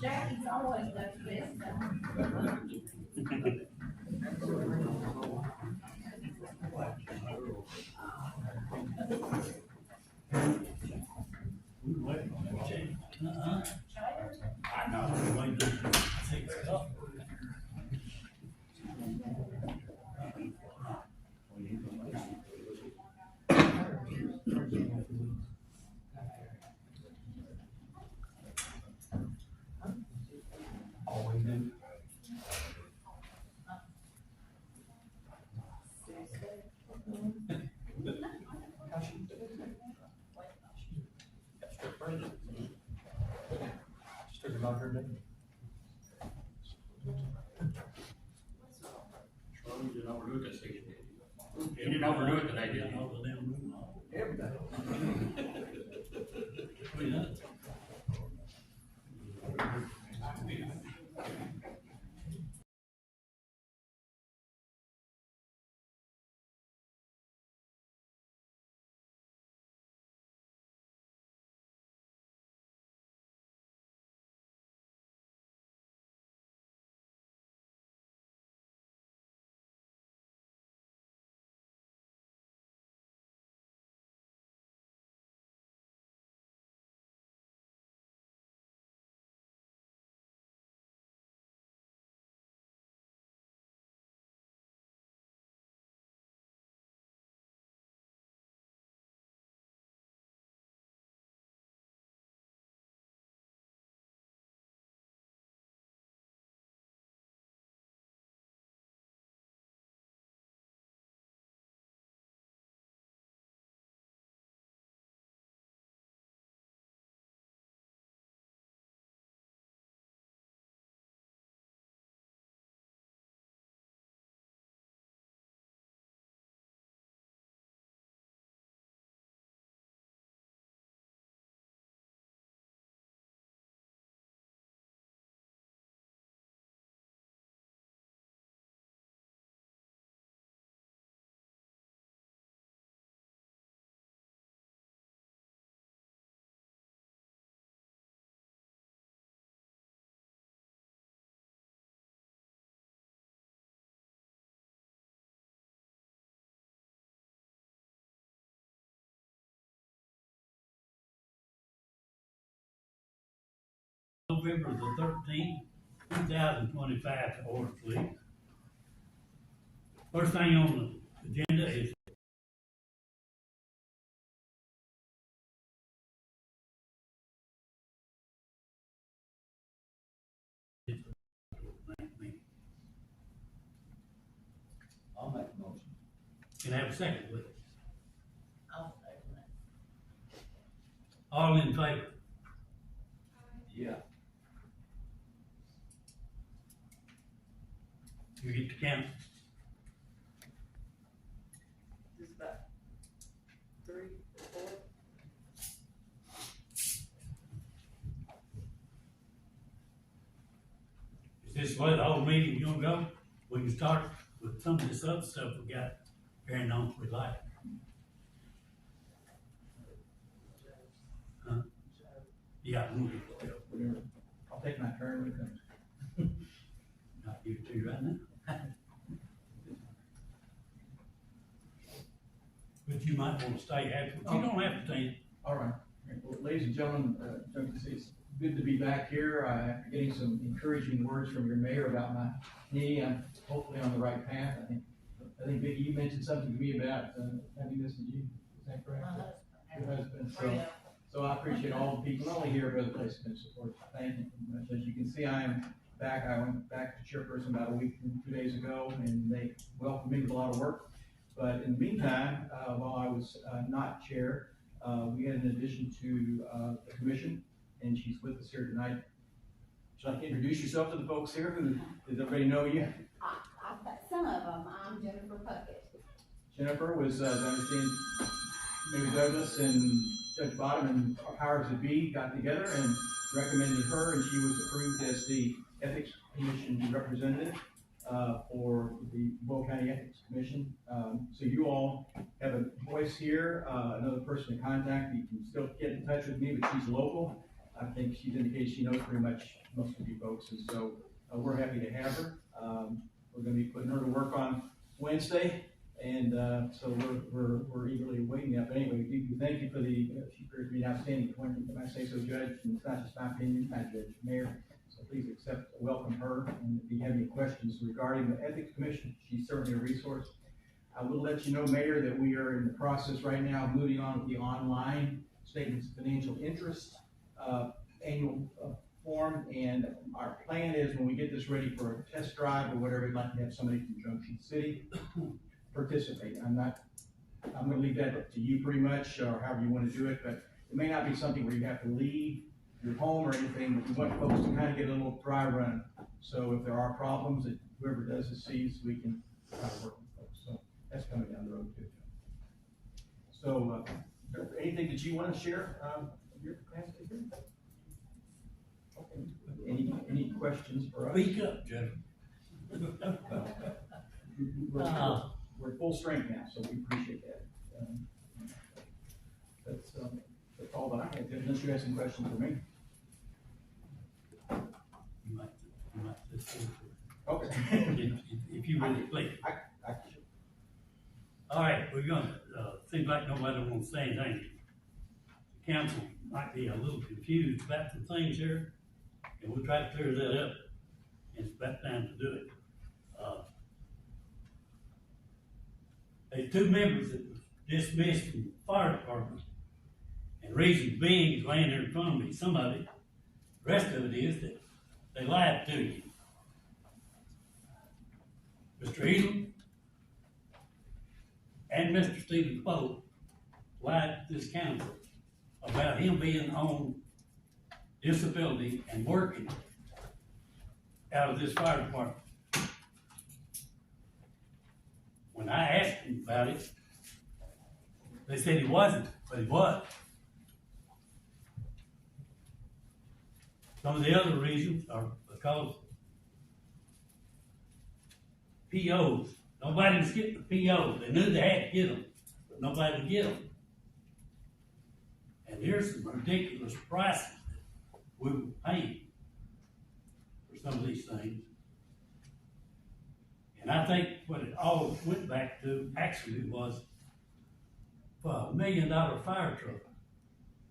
Jackie's always does this. I know. Always do. Just took about her day. You didn't overdo it this week. You didn't overdo it today, did you? Every day. November the 13th, 2025 to order, please. First thing on the agenda is I'll make a motion. can I have a second, please? I'll second it. All in favor? Yeah. You get to count. Just about 3, 4. Is this the way the whole meeting gonna go? We can start with some of this other stuff we got carrying on if we like. Huh? Yeah, Whatever. I'll take my turn when it comes. not you two right now. But you might want to stay after, you don't have to stay. All right. Well, ladies and gentlemen, Junction, it's good to be back here. After getting some encouraging words from your mayor about my knee, I'm hopefully on the right path. I think Vicki, you mentioned something to me about having this, did you? Is that correct? Your husband. So I appreciate all the people, not only here, but other places that support. Thank you very much. As you can see, I am I went back to chairperson about a week and 2 days ago, and they welcomed me with a lot of work. But in the meantime, while I was not chair, we had an addition to the commission, and she's with us here tonight. Would you like to introduce yourself to the folks here? Does everybody know you? I've got some of them. I'm Jennifer Puckett. Jennifer was, as I understand, maybe Douglas and Judge Bottom and powers that be got together and recommended her, and she was approved as the Ethics Commission representative for the Boyle County Ethics Commission. So you all have a voice here, another person to contact. You can still get in touch with me, but she's local. I think she's indicated she knows pretty much most of you folks, and so we're happy to have her. We're going to be putting her to work on Wednesday, and so we're eagerly awaiting that. But anyway, we thank you for she appears to be an outstanding appointment, if I say so, Judge, and it's not just my opinion, not Judge, Mayor. So please welcome her, and if you have any questions regarding the Ethics Commission, she's certainly a resource. I will let you know, Mayor, that we are in the process right now of moving on with the online statements of financial interest annual form, and our plan is when we get this ready for a test drive or whatever, we'd like to have somebody from Junction City participate. I'm going to leave that up to you pretty much, or however you want to do it, but it may not be something where you have to leave your home or anything, but we want folks to kind of get a little dry run. So if there are problems that whoever does this sees, we can try to work with folks. So that's coming down the road too. So is there anything that you want to share of your capacity here? Okay. Any questions for us? Speak up, Jeff. We're full strength now, so we appreciate that. That's all that I have. Unless you have some questions for me. You might just answer. Okay. If you really please. I All right, we're gonna, seems like nobody wants to say anything. The council might be a little confused about some things here, and we'll try to clear that up. It's about time to do it. There's 2 members that was dismissed from the fire department, and reason being is laying there in front of me, some of it. The rest of it is that they lied to you. Mr. Elam and Mr. Stephen Pope lied to this council about him being on disability and working out of this fire department. When I asked them about it, they said he wasn't, but he was. Some of the other reasons are because POs, nobody was getting the POs. They knew they had to get them, but nobody would get them. And here's some ridiculous prices that we were paying for some of these things. And I think what it all went back to actually was for $1 million fire truck.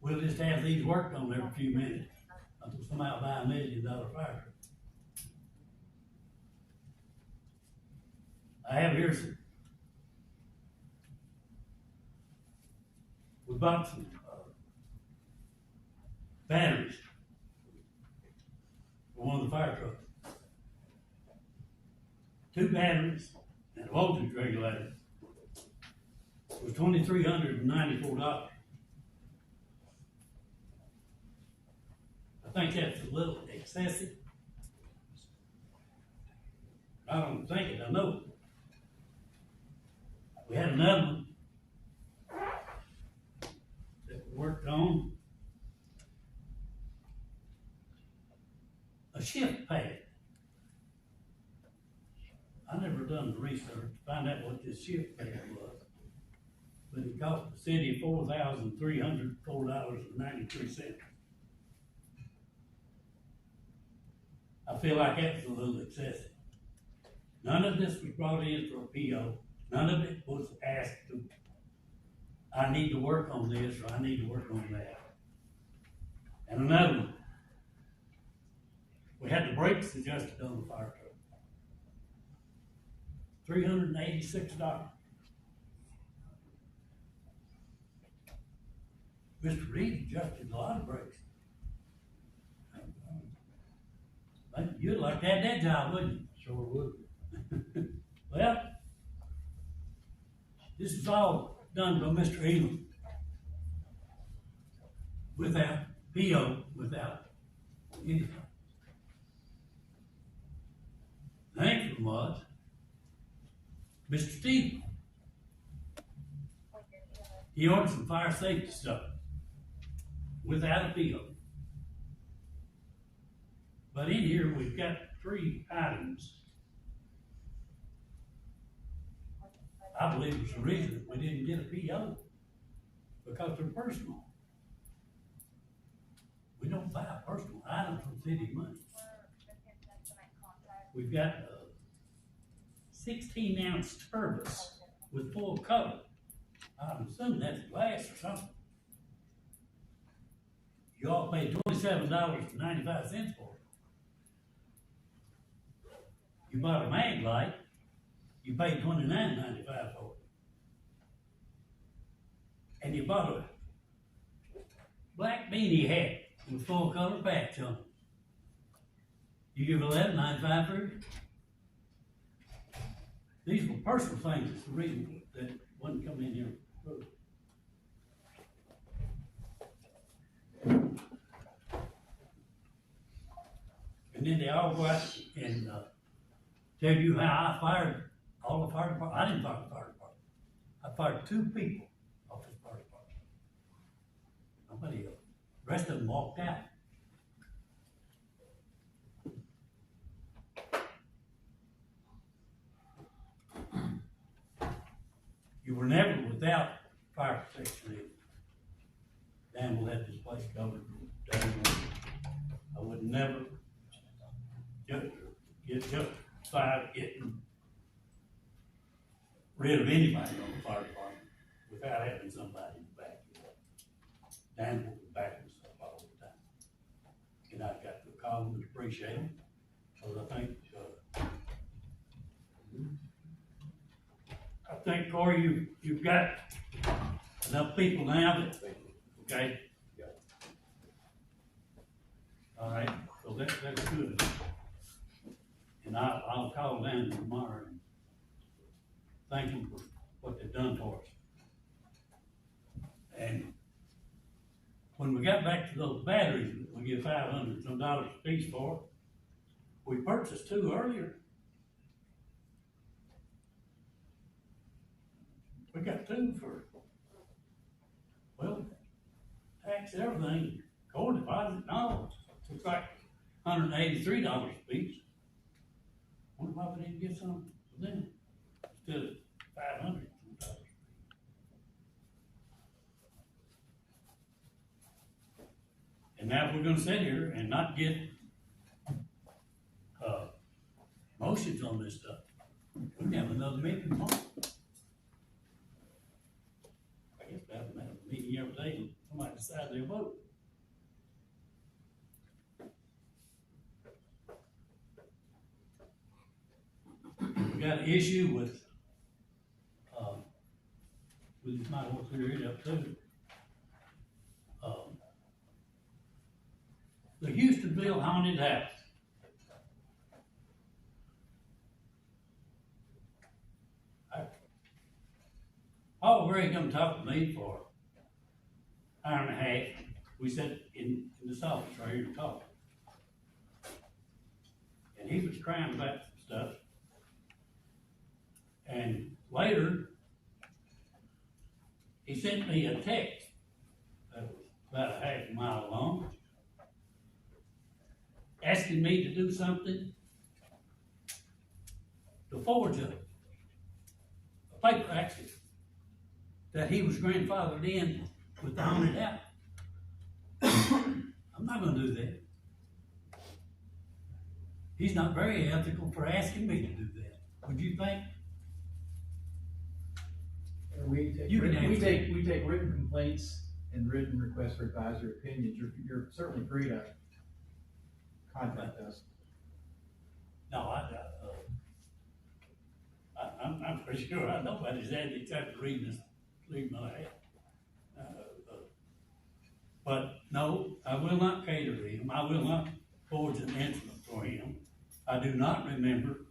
We'll just have these worked on every few minutes until somebody will buy $1 million fire truck. I have here some. We bought some batteries for one of the fire trucks. 2 batteries and a voltage regulator was $2,394. I think that's a little excessive. I don't think it, I know. We had another one that we worked on. A shift pad. I never done the research to find out what this shift pad was, but it cost the city $4,304.93. I feel like that's a little excessive. None of this was brought in for a PO. None of it was asked to, I need to work on this or I need to work on that. And another one, we had the brakes adjusted on the fire truck. $386. Mr. Reed adjusted a lot of brakes. But you'd like to have that job, wouldn't you? Sure would. Well, this is all done by Mr. Elam. Without PO, without anything. The next one was Mr. Steve. He ordered some fire safety stuff without a PO. But in here, we've got 3 items. I believe it's the reason that we didn't get a PO, because they're personal. We don't buy personal items from city money. We've got a 16-ounce turbos with full cover. I'm assuming that's glass or something. You all paid $27.95 for it. You bought a mag light, you paid $29.95 for it. And you bought a black beanie hat with full color patch on it. You give $11.95 for it? These were personal things, it's the reason that wasn't coming in here. And then they all go out and tell you how I fired all the fire department. I didn't fire the fire department. I fired 2 people off the fire department. Nobody else. The rest of them walked out. You were never without fire protection. Dan will have this place covered. I would never get justified getting rid of anybody on the fire department without having somebody in the back. Dan will be backing stuff all the time. And I've got to call them and appreciate them, because I think, Corey, you've got enough people now that, okay? All right, so that's good. And I'll call Dan tomorrow and thank them for what they've done for us. And when we got back to those batteries that we get $500 some a piece for, we purchased 2 earlier. We got 2 for, well, tax and everything, core deposit, no, it's like $183 a piece. Wonder why we didn't get some for them instead of $500. And now if we're gonna sit here and not get motions on this stuff, we can have another meeting tomorrow. I guess we have to have a meeting every day and somebody decide their vote. We got an issue with, we just might want to clear it up too. The Houstonville haunted house. Paul Gray come talk to me for an hour and a half. We sat in this office right here to talk. And he was crying about some stuff. And later, he sent me a text that was about a half a mile long, asking me to do something to forge a paper accident that he was grandfathered in with the haunted house. I'm not gonna do that. He's not very ethical for asking me to do that. Would you think? We take written complaints and written requests for advisory opinions. You're certainly free to contact us. No, I'm pretty sure nobody's had the type of reading my head. But no, I will not cater to him. I will not forge an instrument for for him. I do not remember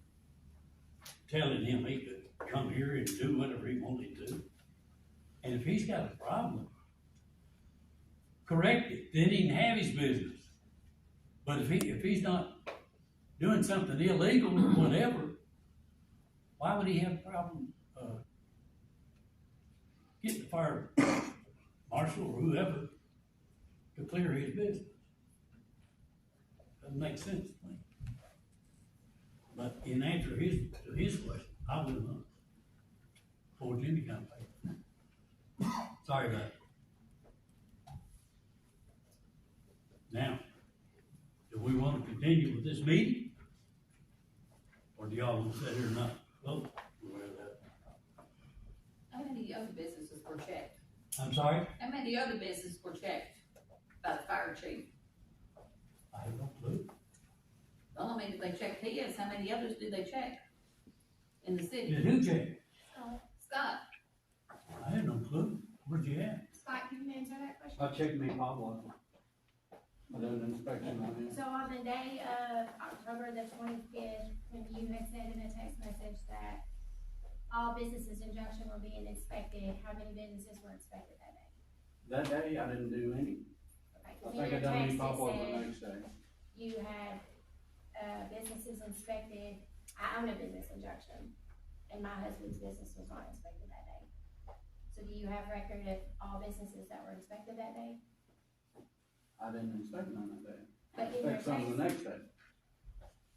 telling him he could come here and do whatever he wanted to. And if he's got a problem, correct it, then he can have his business. But if he's not doing something illegal or whatever, why would he have a problem, getting the fire marshal or whoever to clear his business? Doesn't make sense to me. But in answer to his question, I will not. Before Jimmy comes back. Sorry about it. Now, do we want to continue with this meeting? Or do y'all want to sit here and not vote? How many other businesses were checked? I'm sorry? How many other businesses were checked by the fire chief? I have no clue. Well, I mean, if they checked his, how many others did they check in the city? Did who check? Scott, I have no clue. Where'd you at? Scott, can you answer that question? I checked me Pablo. I did an inspection on him. So on the day of October the 25th, when you had said in a text message that all businesses in Junction were being inspected, how many businesses were inspected that day? That day, I didn't do any. Okay, I 'cause in think I your done me text it Pablo the said next day. you had, businesses inspected. I own a business in Junction, and my husband's business was not inspected that day. So do you have record of all businesses that were inspected that day? I didn't inspect none that day. But in your Inspect some the text, next day.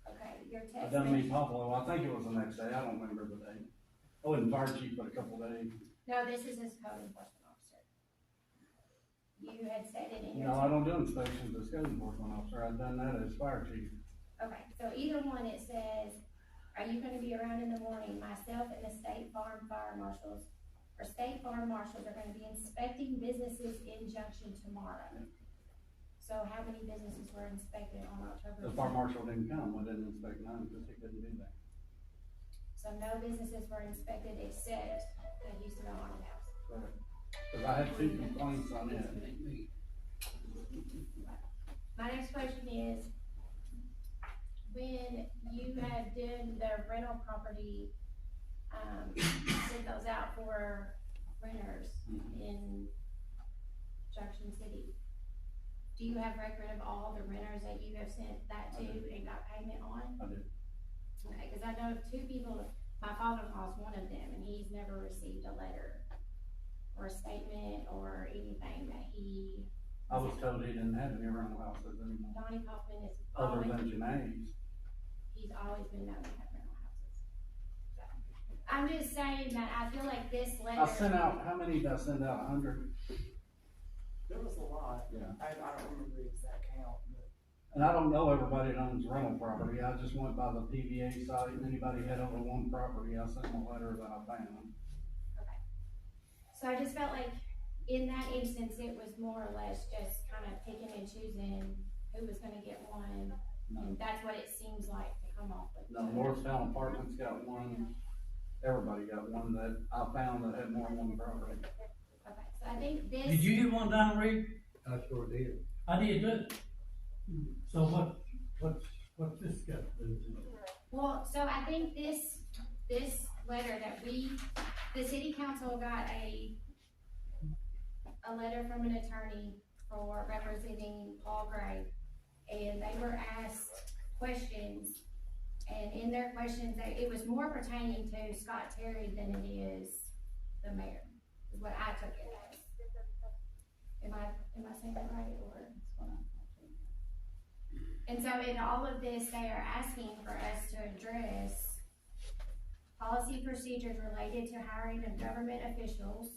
okay, your I text done me message, Pablo, I think it was the next day, I don't remember the day. I wasn't fire chief for a couple days. no, this is his code enforcement officer. You had said it in your. No, I don't do inspections as code enforcement officer, I've done that as fire chief. Okay, so either one, it says, are you gonna be around in the morning? Myself and the State Farm Fire Marshals, or State Farm Marshals are gonna be inspecting businesses in Junction tomorrow. So how many businesses were inspected on October? The fire marshal didn't come, I didn't inspect none, because he couldn't do that. So no businesses were inspected except the Houston Haunted House. Cause I had 2 complaints on it. My next question is, when you had done the rental property, sent those out for renters in Junction City, do you have record of all the renters that you have sent that to and got payment on? I did. Okay, cause I know of 2 people, my father-in-law's one of them, and he's never received a letter or a statement or anything that he. I was told he didn't have any rental houses anymore, Donnie Kaufman is other always, than Janae's. he's always been known to have rental houses. So, I'm just saying that I feel like this letter. I sent out, how many did I send out, 100? There was a lot. Yeah. I don't remember the exact count, but. And I don't know everybody that owns rental property, I just went by the PVA site, and anybody had over 1 property, I sent them a letter that I found. Okay. So I just felt like in that instance, it was more or less just kind of picking and choosing who was gonna get one. No. And that's what it seems like to come off with. No, Northtown Apartments got one, everybody got one that I found that had more than 1 property. Okay, so I think this. Did you get one down, Rick? I sure did. I did too. So what's this got to do with it? Well, so I think this letter that the city council got a letter from an attorney for representing Paul Gray, and they were asked questions, and in their questions, it was more pertaining to Scott Terry than it is the mayor, is what I took it as. Am I saying that right, or? And so in all of this, they are asking for us to address policy procedures related to hiring of government officials,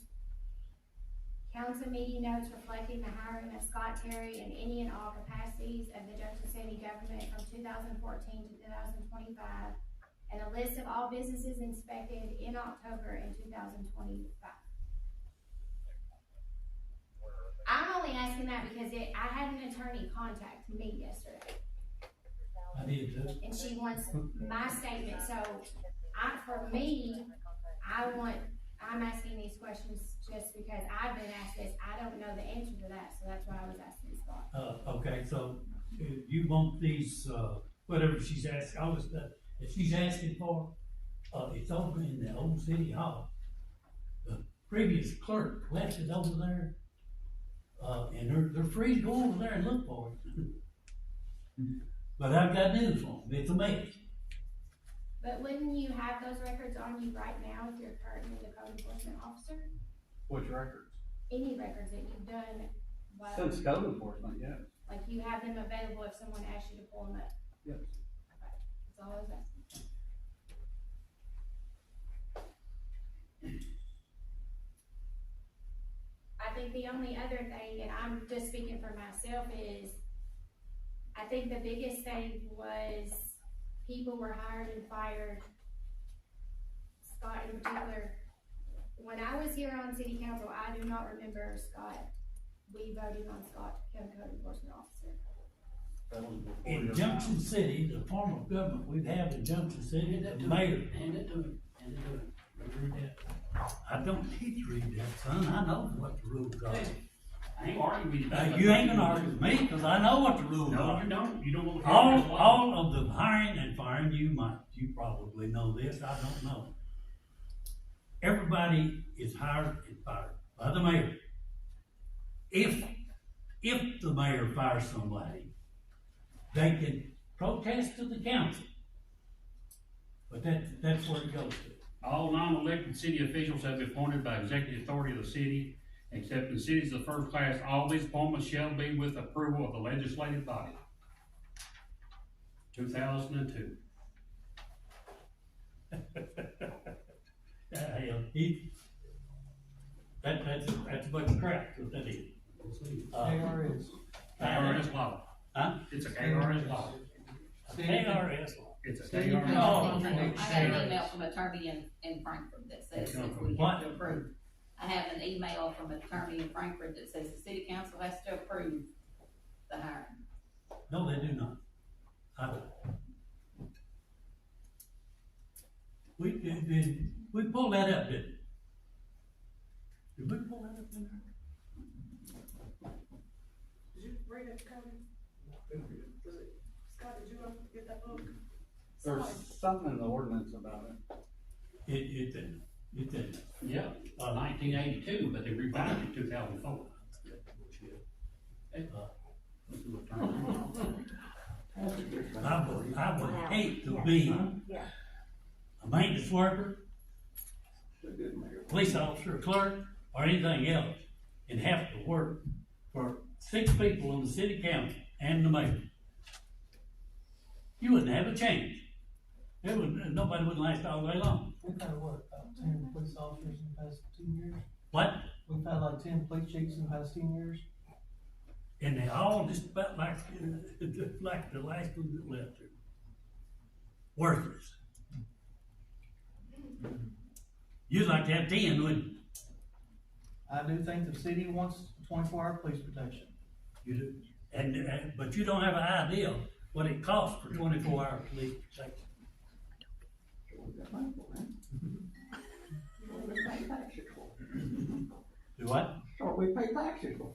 council meeting notes reflecting the hiring of Scott Terry in any and all capacities of the Junction City government from 2014 to 2025, and a list of all businesses inspected in October in 2025. I'm only asking that because I had an attorney contact me yesterday, I did too. and she wants my statement, so I'm asking these questions just because I've been asked this, I don't know the answer to that, so that's why I was asking Scott. Okay, so you want these, whatever she's asking, all this stuff that she's asking for, it's over in the old city hall. The previous clerk left it over there, and they're free to go over there and look for it. But I've got news for them, it's a mess. But wouldn't you have those records on you right now if you're currently the code enforcement officer? Which records? Any records that you've done, what, Since code enforcement, yes. like you have them available if someone asks you to pull them up? Yes. That's all I was asking. I think the only other thing, and I'm just speaking for myself, is I think the biggest thing was people were hired and fired. Scott in particular, when I was here on city council, I do not remember Scott, we voted on Scott to become code enforcement officer. That was before In your Junction time. City, the form of government we have in Junction City, the mayor. Hand it to him, read that. I don't need to read that, son, I know what the rules are. I ain't arguing with you. You ain't gonna argue with me, cause I know what the rules No, are. you don't, you don't want to. All of the hiring and firing, you probably know this, I don't know. Everybody is hired and fired by the mayor. If the mayor fires somebody, they can protest to the council. But that's where it goes to. All non-elected city officials have been appointed by executive authority of the city, except in cities of the first class, all these appointments shall be with approval of the legislative body. 2002. That's a bunch of crap, what that is. KRS. KRS law. Huh? It's a KRS law. KRS law. It's a City KRS council. law. I got an email from an attorney in Frankfurt that says if we have to approve. I have an email from an attorney in Frankfurt that says the city council has to approve the hiring. No, they do not. We pulled that up, didn't we? Did we pull that up in there? Did you read it, Cody? Scott, did you get that book? There's something in the ordinance about it. It didn't. Yeah, 1982, but they revised it 2004. I would hate to be a maintenance worker, police officer, clerk, or anything else, and have to work for 6 people on the city council and the mayor. You wouldn't have a chance. Nobody would last all day long. We've had what, about 10 police officers in the past 10 years? What? We've had like 10 police chiefs in the past 10 years? And they all just about like the last one that left here. Worthless. You'd like to have 10, wouldn't you? I do think the city wants 24-hour police protection. You do. But you don't have an idea what it costs for 24-hour police protection. Do what? What we pay taxes for.